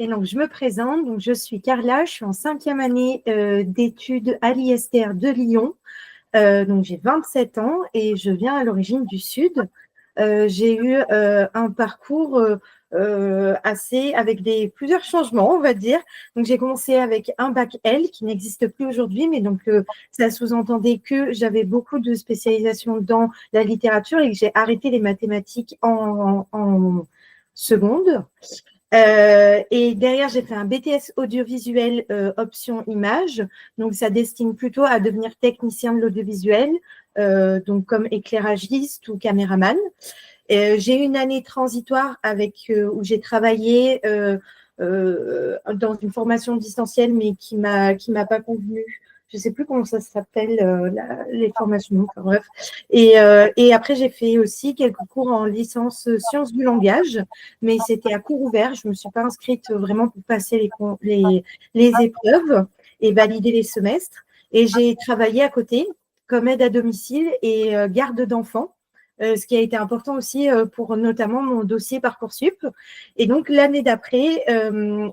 Et donc, je me présente. Donc, je suis Carla, je suis en 5e année d'études à l'ISTR de Lyon. Donc, j'ai 27 ans et je viens à l'origine du Sud. J'ai eu un parcours avec plusieurs changements, on va dire. Donc, j'ai commencé avec un bac L qui n'existe plus aujourd'hui, mais donc ça sous-entendait que j'avais beaucoup de spécialisation dans la littérature et que j'ai arrêté les mathématiques en seconde. Et derrière, j'ai fait un BTS audiovisuel option image. Donc, ça destine plutôt à devenir technicien de l'audiovisuel, donc comme éclairagiste ou caméraman. J'ai eu une année transitoire où j'ai travaillé dans une formation distancielle, mais qui m'a pas convenu. Je ne sais plus comment ça s'appelle, les formations, enfin, bref. Et après, j'ai fait aussi quelques cours en licence sciences du langage, mais c'était à cours ouvert. Je ne me suis pas inscrite vraiment pour passer les épreuves et valider les semestres. Et j'ai travaillé à côté comme aide à domicile et garde d'enfants. Ce qui a été important aussi pour notamment mon dossier Parcoursup. Et donc, l'année d'après,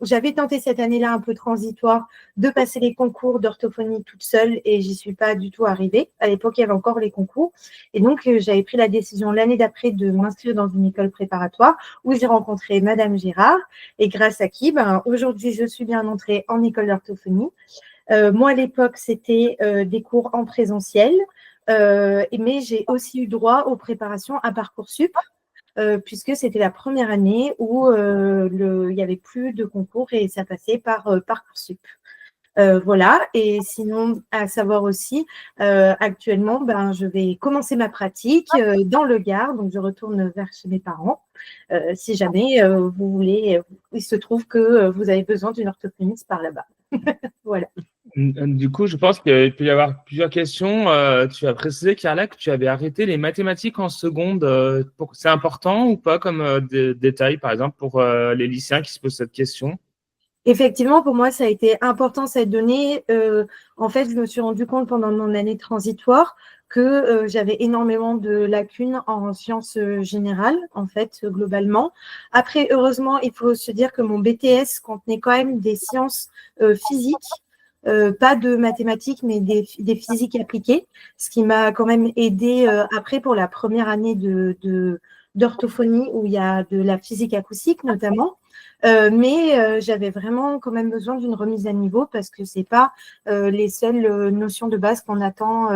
j'avais tenté cette année-là un peu transitoire de passer les concours d'orthophonie toute seule et j'y suis pas du tout arrivée. À l'époque, il y avait encore les concours. Et donc, j'avais pris la décision l'année d'après de m'inscrire dans une école préparatoire où j'ai rencontré Madame Girard et grâce à qui, aujourd'hui, je suis bien entrée en école d'orthophonie. Moi, à l'époque, c'était des cours en présentiel. Mais j'ai aussi eu droit aux préparations à Parcoursup, puisque c'était la première année où il n'y avait plus de concours et ça passait par Parcoursup. Voilà, et sinon, à savoir aussi, actuellement, je vais commencer ma pratique dans le Gard, donc je retourne vers chez mes parents. Si jamais vous voulez, il se trouve que vous avez besoin d'une orthophoniste par là-bas. Voilà. Du coup, je pense qu'il peut y avoir plusieurs questions. Tu as précisé, Carla, que tu avais arrêté les mathématiques en seconde. C'est important ou pas comme détail, par exemple, pour les lycéens qui se posent cette question? Effectivement, pour moi, ça a été important cette donnée. En fait, je me suis rendu compte pendant mon année transitoire que j'avais énormément de lacunes en sciences générales, en fait, globalement. Après, heureusement, il faut se dire que mon BTS contenait quand même des sciences physiques, pas de mathématiques, mais des physiques appliquées, ce qui m'a quand même aidé après pour la première année d'orthophonie où il y a de la physique acoustique notamment. Mais j'avais vraiment quand même besoin d'une remise à niveau parce que ce n'est pas les seules notions de base qu'on attend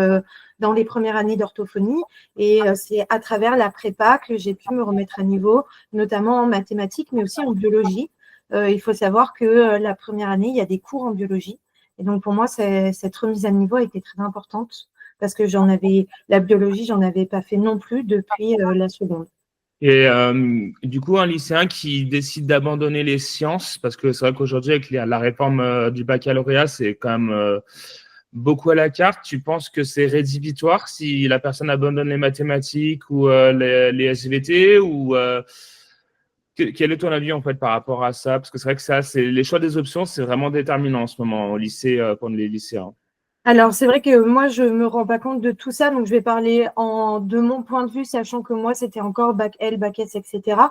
dans les premières années d'orthophonie. Et c'est à travers la prépa que j'ai pu me remettre à niveau, notamment en mathématiques, mais aussi en biologie. Il faut savoir que la première année, il y a des cours en biologie. Et donc, pour moi, cette remise à niveau a été très importante parce que la biologie, j'en avais pas fait non plus depuis la seconde. Et du coup, un lycéen qui décide d'abandonner les sciences, parce que c'est vrai qu'aujourd'hui, avec la réforme du baccalauréat, c'est quand même beaucoup à la carte. Tu penses que c'est rédhibitoire si la personne abandonne les mathématiques ou les SVT ou quel est ton avis en fait par rapport à ça? Parce que c'est vrai que ça, les choix des options, c'est vraiment déterminant en ce moment au lycée pour les lycéens. Alors, c'est vrai que moi, je ne me rends pas compte de tout ça, donc je vais parler de mon point de vue, sachant que moi, c'était encore bac L, bac S, etc.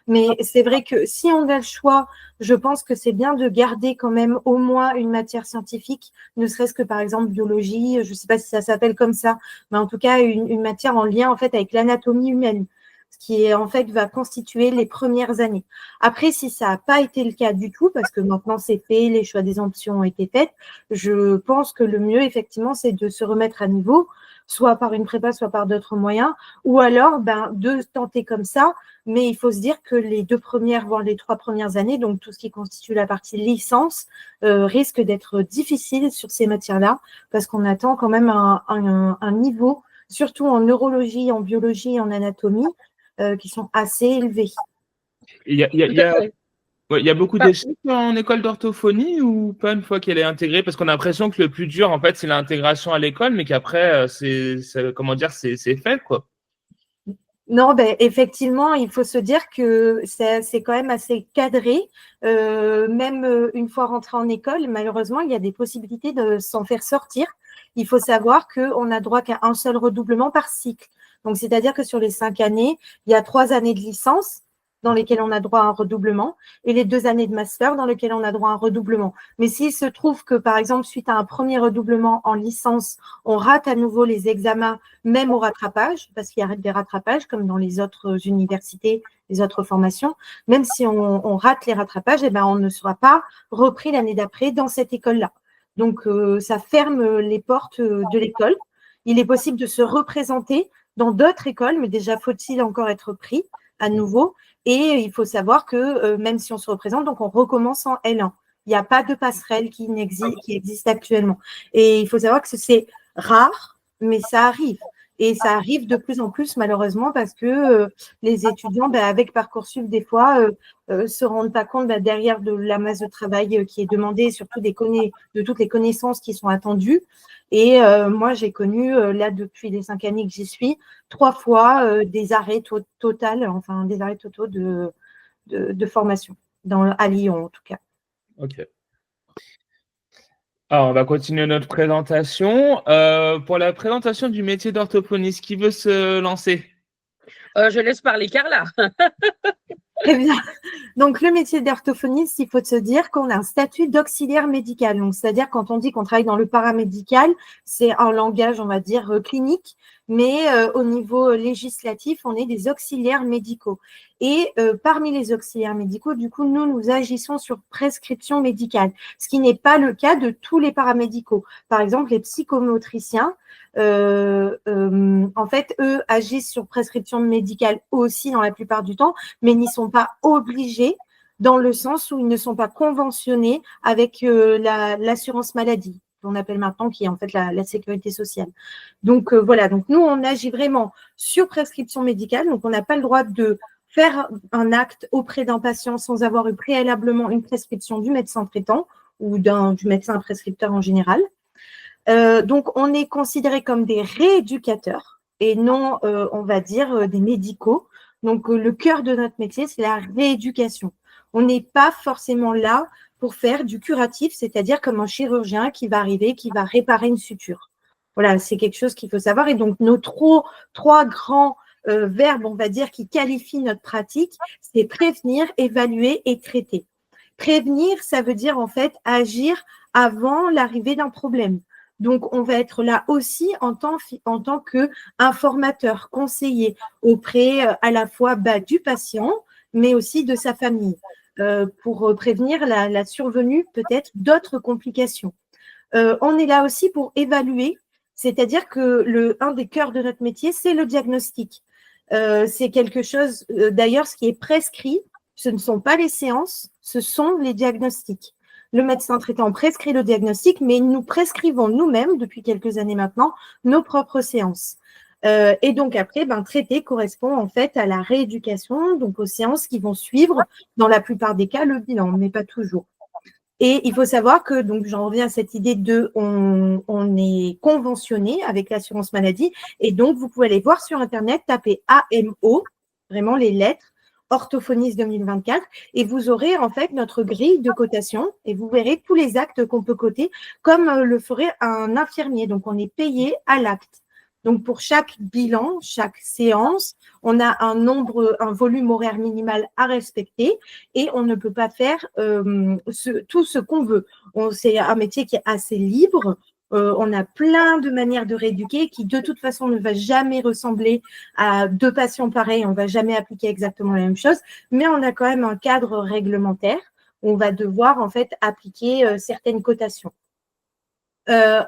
Mais c'est vrai que si on a le choix, je pense que c'est bien de garder quand même au moins une matière scientifique, ne serait-ce que par exemple biologie, je ne sais pas si ça s'appelle comme ça, mais en tout cas, une matière en lien en fait avec l'anatomie humaine, ce qui en fait va constituer les premières années. Après, si ça n'a pas été le cas du tout, parce que maintenant c'est fait, les choix des options ont été faits, je pense que le mieux, effectivement, c'est de se remettre à niveau, soit par une prépa, soit par d'autres moyens, ou alors de tenter comme ça. Mais il faut se dire que les 2 premières, voire les 3 premières années, donc tout ce qui constitue la partie licence, risque d'être difficile sur ces matières-là, parce qu'on attend quand même un niveau, surtout en neurologie, en biologie et en anatomie, qui sont assez élevés. Il y a beaucoup d'échecs en école d'orthophonie ou pas une fois qu'elle est intégrée? Parce qu'on a l'impression que le plus dur, en fait, c'est l'intégration à l'école, mais qu'après, comment dire, c'est fait, quoi. Non, effectivement, il faut se dire que c'est quand même assez cadré. Même une fois rentré en école, malheureusement, il y a des possibilités de s'en faire sortir. Il faut savoir qu'on n'a droit qu'à un seul redoublement par cycle. Donc, c'est-à-dire que sur les 5 années, il y a 3 années de licence, 3 années de terminale, 3 années de licence. Et ensuite, il y a 2 années de redoublement. Donc, ça veut dire que si on a raté une année, on a droit à un redoublement. Donc, ça veut dire que si on a raté une année, on a droit à un redoublement. dans lesquelles on a droit à un redoublement et les 2 années de master dans lesquelles on a droit à un redoublement. Mais s'il se trouve que, par exemple, suite à un premier redoublement en licence, on rate à nouveau les examens, même au rattrapage, parce qu'il y a des rattrapages comme dans les autres universités, les autres formations, même si on rate les rattrapages, eh ben, on ne sera pas repris l'année d'après dans cette école-là. Donc, ça ferme les portes de l'école. Il est possible de se représenter dans d'autres écoles, mais déjà faut-il encore être pris à nouveau. Et il faut savoir que même si on se représente, donc on recommence en L1. Il n'y a pas de passerelle qui existe actuellement. Et il faut savoir que c'est rare, mais ça arrive. Et ça arrive de plus en plus, malheureusement, parce que les étudiants, avec Parcoursup, des fois, se rendent pas compte derrière de la masse de travail qui est demandée, surtout de toutes les connaissances qui sont attendues. Et moi, j'ai connu, là, depuis les 5 années que j'y suis, 3 fois des arrêts des arrêts totaux de formation, à Lyon en tout cas. Ok. Alors, on va continuer notre présentation. Pour la présentation du métier d'orthophoniste, qui veut se lancer? Je laisse parler Carla. Très bien. Donc, le métier d'orthophoniste, il faut se dire qu'on a un statut d'auxiliaire médical. Donc, c'est-à-dire quand on dit qu'on travaille dans le paramédical, c'est un langage, on va dire, clinique, mais au niveau législatif, on est des auxiliaires médicaux. Et parmi les auxiliaires médicaux, du coup, nous agissons sur prescription médicale, ce qui n'est pas le cas de tous les paramédicaux. Par exemple, les psychomotriciens, en fait, eux agissent sur prescription médicale aussi dans la plupart du temps, mais n'y sont pas obligés dans le sens où ils ne sont pas conventionnés avec l'assurance maladie, qu'on appelle maintenant, qui est en fait la sécurité sociale. Donc, voilà, donc nous, on agit vraiment sur prescription médicale, donc on n'a pas le droit de faire un acte auprès d'un patient sans avoir eu préalablement une prescription du médecin traitant ou du médecin prescripteur en général. Donc, on est considéré comme des rééducateurs et non, on va dire, des médicaux. Donc, le cœur de notre métier, c'est la rééducation. On n'est pas forcément là pour faire du curatif, c'est-à-dire comme un chirurgien qui va arriver, qui va réparer une suture. Voilà, c'est quelque chose qu'il faut savoir. Et donc, nos trois grands verbes, on va dire, qui qualifient notre pratique, c'est prévenir, évaluer et traiter. Prévenir, ça veut dire en fait agir avant l'arrivée d'un problème. Donc, on va être là aussi en tant qu'informateur, conseiller auprès à la fois du patient, mais aussi de sa famille, pour prévenir la survenue peut-être d'autres complications. On est là aussi pour évaluer, c'est-à-dire que un des cœurs de notre métier, c'est le diagnostic. C'est quelque chose, d'ailleurs, ce qui est prescrit, ce ne sont pas les séances, ce sont les diagnostics. Le médecin traitant prescrit le diagnostic, mais nous prescrivons nous-mêmes, depuis quelques années maintenant, nos propres séances. Et donc après, traiter correspond en fait à la rééducation, donc aux séances qui vont suivre, dans la plupart des cas, le bilan, mais pas toujours. Et il faut savoir que, donc j'en reviens à cette idée on est conventionné avec l'assurance maladie, et donc vous pouvez aller voir sur Internet, taper AMO, vraiment les lettres, orthophoniste 2024, et vous aurez en fait notre grille de cotation, et vous verrez tous les actes qu'on peut coter, comme le ferait un infirmier. Donc on est payé à l'acte. Donc, pour chaque bilan, chaque séance, on a un volume horaire minimal à respecter et on ne peut pas faire tout ce qu'on veut. C'est un métier qui est assez libre. On a plein de manières de rééduquer qui, de toute façon, ne va jamais ressembler à 2 patients pareils. On ne va jamais appliquer exactement la même chose, mais on a quand même un cadre réglementaire où on va devoir, en fait, appliquer certaines cotations.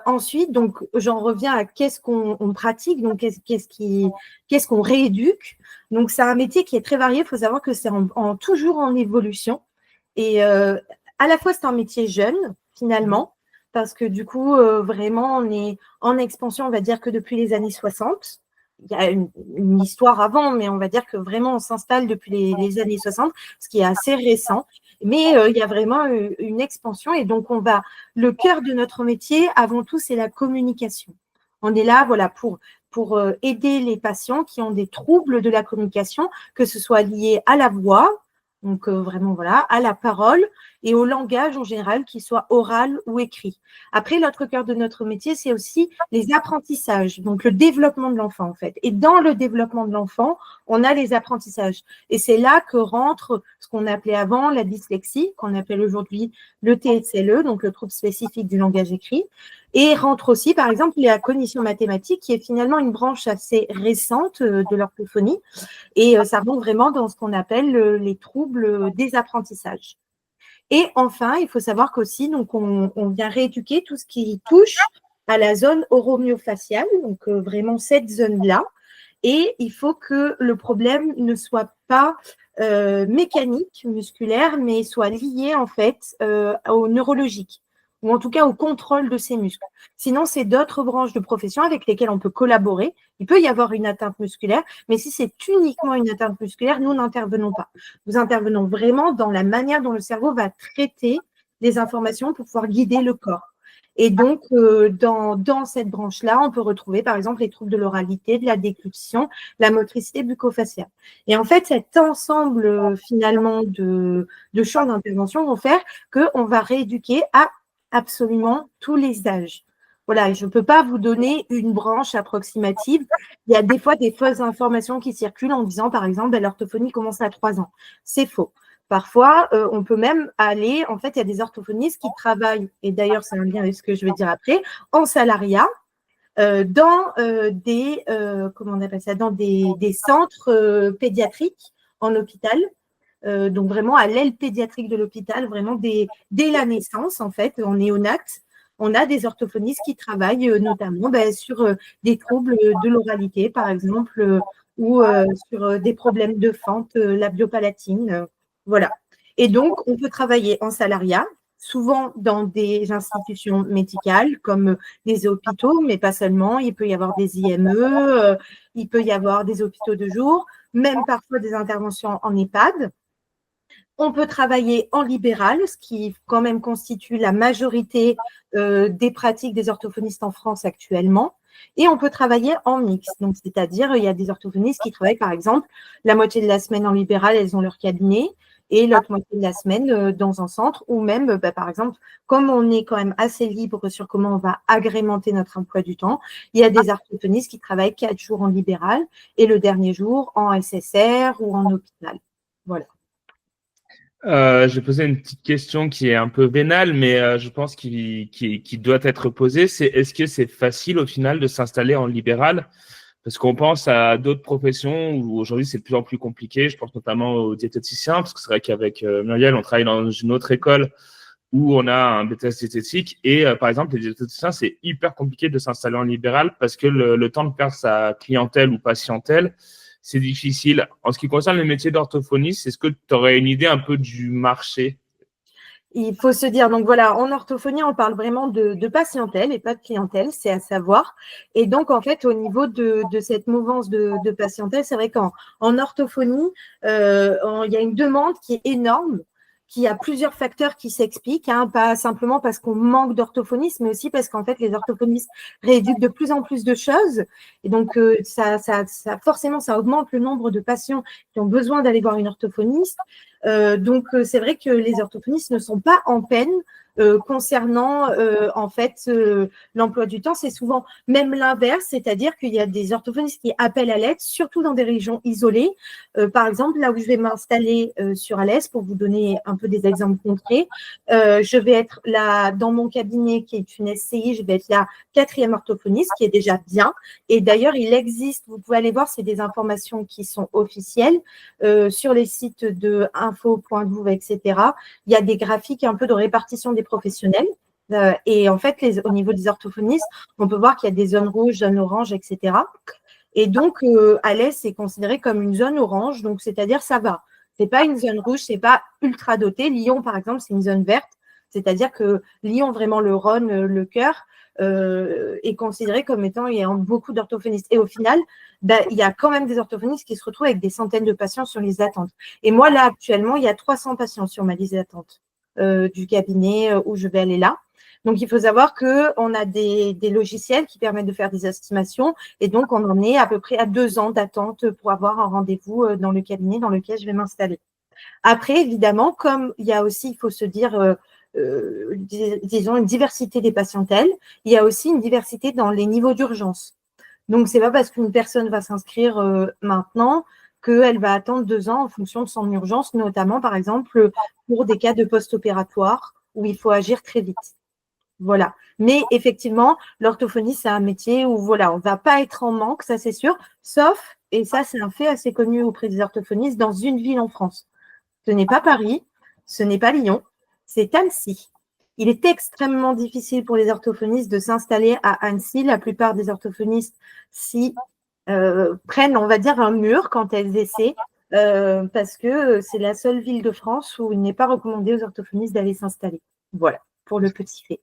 Ensuite, donc, j'en reviens à qu'est-ce qu'on pratique, donc qu'est-ce qu'on rééduque. Donc, c'est un métier qui est très varié. Il faut savoir que c'est toujours en évolution. Et à la fois, c'est un métier jeune, finalement, parce que du coup, vraiment, on est en expansion, on va dire que depuis les années 60. Il y a une histoire avant, mais on va dire que vraiment, on s'installe depuis les années 60, ce qui est assez récent. Mais il y a vraiment une expansion et donc le cœur de notre métier, avant tout, c'est la communication. On est là, voilà, pour aider les patients qui ont des troubles de la communication, que ce soit lié à la voix, Donc, vraiment, voilà, à la parole et au langage en général, qu'il soit oral ou écrit. Après, l'autre cœur de notre métier, c'est aussi les apprentissages, donc le développement de l'enfant, en fait. Et dans le développement de l'enfant, on a les apprentissages. Et c'est là que rentre ce qu'on appelait avant la dyslexie, qu'on appelle aujourd'hui le TSLE, donc le trouble spécifique du langage écrit. Et rentre aussi, par exemple, la cognition mathématique, qui est finalement une branche assez récente de l'orthophonie. Et ça rentre vraiment dans ce qu'on appelle les troubles des apprentissages. Et enfin, il faut savoir qu'aussi, donc, on vient rééduquer tout ce qui touche à la zone oromyofaciale, donc vraiment cette zone-là. Et il faut que le problème ne soit pas mécanique, musculaire, mais soit lié en fait au neurologique, ou en tout cas au contrôle de ces muscles. Sinon, c'est d'autres branches de profession avec lesquelles on peut collaborer. Il peut y avoir une atteinte musculaire, mais si c'est uniquement une atteinte musculaire, nous n'intervenons pas. Nous intervenons vraiment dans la manière dont le cerveau va traiter les informations pour pouvoir guider le corps. Et donc, dans cette branche-là, on peut retrouver, par exemple, les troubles de l'oralité, de la déglutition, la motricité bucco-faciale. Et en fait, cet ensemble, finalement, de champs d'intervention vont faire qu'on va rééduquer à absolument tous les âges. Voilà, je ne peux pas vous donner une branche approximative. Il y a des fois des fausses informations qui circulent en disant, par exemple, l'orthophonie commence à 3 ans. C'est faux. Parfois, on peut même aller, en fait, il y a des orthophonistes qui travaillent, et d'ailleurs, c'est un lien avec ce que je vais dire après, en salariat, dans comment on appelle ça, dans des centres pédiatriques en hôpital. Donc, vraiment à l'aile pédiatrique de l'hôpital, vraiment dès la naissance, en fait, en néonate, on a des orthophonistes qui travaillent notamment sur des troubles de l'oralité, par exemple, ou sur des problèmes de fente labiopalatine. Voilà. Et donc, on peut travailler en salariat, souvent dans des institutions médicales comme des hôpitaux, mais pas seulement. Il peut y avoir des IME, il peut y avoir des hôpitaux de jour, même parfois des interventions en EHPAD. On peut travailler en libéral, ce qui quand même constitue la majorité des pratiques des orthophonistes en France actuellement. Et on peut travailler en mixte, donc c'est-à-dire il y a des orthophonistes qui travaillent par exemple la moitié de la semaine en libéral, elles ont leur cabinet, et l'autre moitié de la semaine dans un centre, ou même par exemple, comme on est quand même assez libre sur comment on va agrémenter notre emploi du temps, il y a des orthophonistes qui travaillent 4 jours en libéral et le dernier jour en SSR ou en hôpital. Voilà. Je vais poser une petite question qui est un peu vénale, mais je pense qu'il doit être posée. C'est est-ce que c'est facile au final de s'installer en libéral? Parce qu'on pense à d'autres professions où aujourd'hui c'est de plus en plus compliqué. Je pense notamment aux diététiciens, parce que c'est vrai qu'avec Muriel, on travaille dans une autre école où on a un BTS diététique. Et par exemple, les diététiciens, c'est hyper compliqué de s'installer en libéral parce que le temps de perdre sa clientèle ou patientèle, c'est difficile. En ce qui concerne le métier d'orthophoniste, est-ce que tu aurais une idée un peu du marché? Il faut se dire, donc voilà, en orthophonie, on parle vraiment de patientèle et pas de clientèle, c'est à savoir. Et donc, en fait, au niveau de cette mouvance de patientèle, c'est vrai qu'en orthophonie, il y a une demande qui est énorme, qui a plusieurs facteurs qui s'expliquent, pas simplement parce qu'on manque d'orthophonistes, mais aussi parce qu'en fait, les orthophonistes rééduquent de plus en plus de choses. Et donc, forcément, ça augmente le nombre de patients qui ont besoin d'aller voir une orthophoniste. Donc, c'est vrai que les orthophonistes ne sont pas en peine concernant en fait l'emploi du temps. C'est souvent même l'inverse, c'est-à-dire qu'il y a des orthophonistes qui appellent à l'aide, surtout dans des régions isolées. Par exemple, là où je vais m'installer sur Alès, pour vous donner un peu des exemples concrets, je vais être là dans mon cabinet qui est une SCI, je vais être la 4e orthophoniste, qui est déjà bien. Et d'ailleurs, il existe, vous pouvez aller voir, c'est des informations qui sont officielles sur les sites de info.gouv, etc. Il y a des graphiques un peu de répartition des professionnels. Et en fait, au niveau des orthophonistes, on peut voir qu'il y a des zones rouges, zones oranges, etc. Et donc, Alès est considéré comme une zone orange, donc c'est-à-dire ça va. Ce n'est pas une zone rouge, ce n'est pas ultra doté. Lyon, par exemple, c'est une zone verte, c'est-à-dire que Lyon, vraiment le Rhône, le cœur, est considéré comme étant ayant beaucoup d'orthophonistes. Et au final, il y a quand même des orthophonistes qui se retrouvent avec des centaines de patients sur liste d'attente. Et moi, là, actuellement, il y a 300 patients sur ma liste d'attente du cabinet où je vais aller là. Donc, il faut savoir qu'on a des logiciels qui permettent de faire des estimations et donc on en est à peu près à 2 ans d'attente pour avoir un rendez-vous dans le cabinet dans lequel je vais m'installer. Après, évidemment, comme il y a aussi, il faut se dire, disons, une diversité des patientèles, il y a aussi une diversité dans les niveaux d'urgence. Donc, ce n'est pas parce qu'une personne va s'inscrire maintenant qu'elle va attendre 2 ans en fonction de son urgence, notamment, par exemple, pour des cas de post-opératoire où il faut agir très vite. Voilà. Mais effectivement, l'orthophonie, c'est un métier où voilà, on ne va pas être en manque, ça c'est sûr, sauf, et ça c'est un fait assez connu auprès des orthophonistes, dans une ville en France. Ce n'est pas Paris, ce n'est pas Lyon, c'est Annecy. Il est extrêmement difficile pour les orthophonistes de s'installer à Annecy. La plupart des orthophonistes prennent, on va dire, un mur quand elles essaient, parce que c'est la seule ville de France où il n'est pas recommandé aux orthophonistes d'aller s'installer. Voilà, pour le petit fait.